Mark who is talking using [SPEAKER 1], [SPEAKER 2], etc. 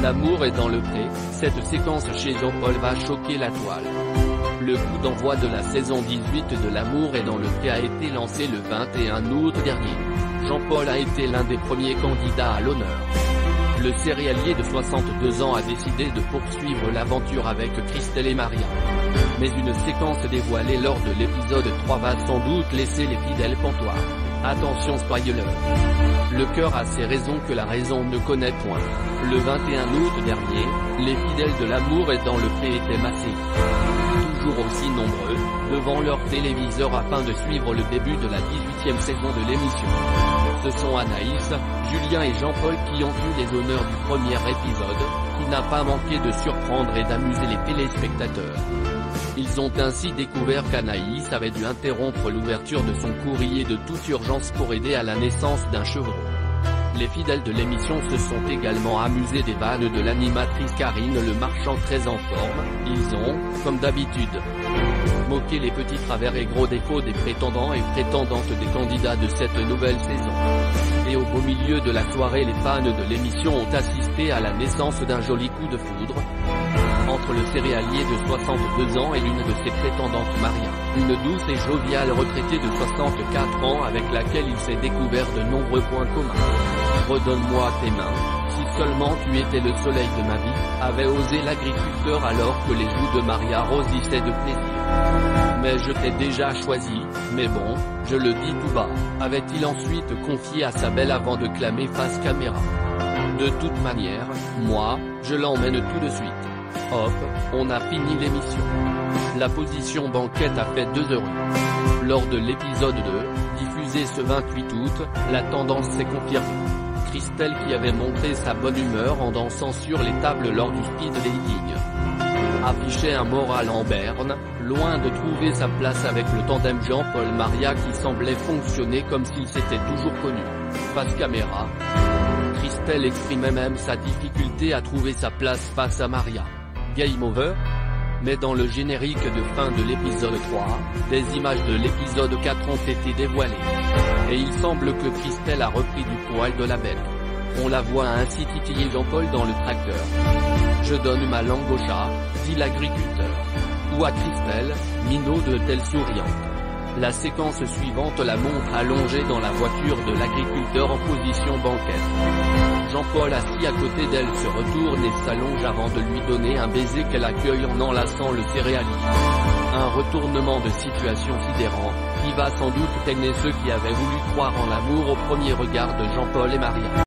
[SPEAKER 1] L'amour est dans le pré, cette séquence chez Jean-Paul va choquer la toile. Le coup d'envoi de la saison 18 de L'amour est dans le pré a été lancé le 21 août dernier. Jean-Paul a été l'un des premiers candidats à l'honneur. Le céréalier de 62 ans a décidé de poursuivre l'aventure avec Christelle et Maria. Mais une séquence dévoilée lors de l'épisode 3 va sans doute laisser les fidèles pantois. Attention spoiler. Le cœur a ses raisons que la raison ne connaît point. Le 21 août dernier, les fidèles de L'amour est dans le pré étaient massés, toujours aussi nombreux, devant leur téléviseur afin de suivre le début de la 18e saison de l'émission. Ce sont Anaïs, Julien et Jean-Paul qui ont eu les honneurs du premier épisode, qui n'a pas manqué de surprendre et d'amuser les téléspectateurs. Ils ont ainsi découvert qu'Anaïs avait dû interrompre l'ouverture de son courrier de toute urgence pour aider à la naissance d'un chevreau. Les fidèles de l'émission se sont également amusés des vannes de l'animatrice Karine Le Marchand très en forme. Ils ont, comme d'habitude, moqué les petits travers et gros défauts des prétendants et prétendantes des candidats de cette nouvelle saison. Et au beau milieu de la soirée, les fans de l'émission ont assisté à la naissance d'un joli coup de foudre entre le céréalier de 62 ans et l'une de ses prétendantes, Maria, une douce et joviale retraitée de 64 ans avec laquelle il s'est découvert de nombreux points communs. Redonne-moi tes mains, si seulement tu étais le soleil de ma vie, avait osé l'agriculteur alors que les joues de Maria rosissaient de plaisir. Mais je t'ai déjà choisi, mais bon, je le dis tout bas, avait-il ensuite confié à sa belle avant de clamer face caméra. De toute manière, moi, je l'emmène tout de suite. Hop, on a fini l'émission. La position banquette a fait 2 heureux. Lors de l'épisode 2, diffusé ce 28 août, la tendance s'est confirmée. Christelle, qui avait montré sa bonne humeur en dansant sur les tables lors du speed dating, affichait un moral en berne, loin de trouver sa place avec le tandem Jean-Paul-Maria qui semblait fonctionner comme s'ils s'étaient toujours connus. Face caméra, Christelle exprimait même sa difficulté à trouver sa place face à Maria. Game over? Mais dans le générique de fin de l'épisode 3, des images de l'épisode 4 ont été dévoilées. Et il semble que Christelle a repris du poil de la bête. On la voit ainsi titiller Jean-Paul dans le tracteur. Je donne ma langue au chat, dit l'agriculteur. Ou à Christelle, minaud-t-elle souriante. La séquence suivante la montre allongée dans la voiture de l'agriculteur en position banquette. Jean-Paul assis à côté d'elle se retourne et s'allonge avant de lui donner un baiser qu'elle accueille en enlaçant le céréalier. Un retournement de situation sidérant, qui va sans doute peiner ceux qui avaient voulu croire en l'amour au premier regard de Jean-Paul et Maria.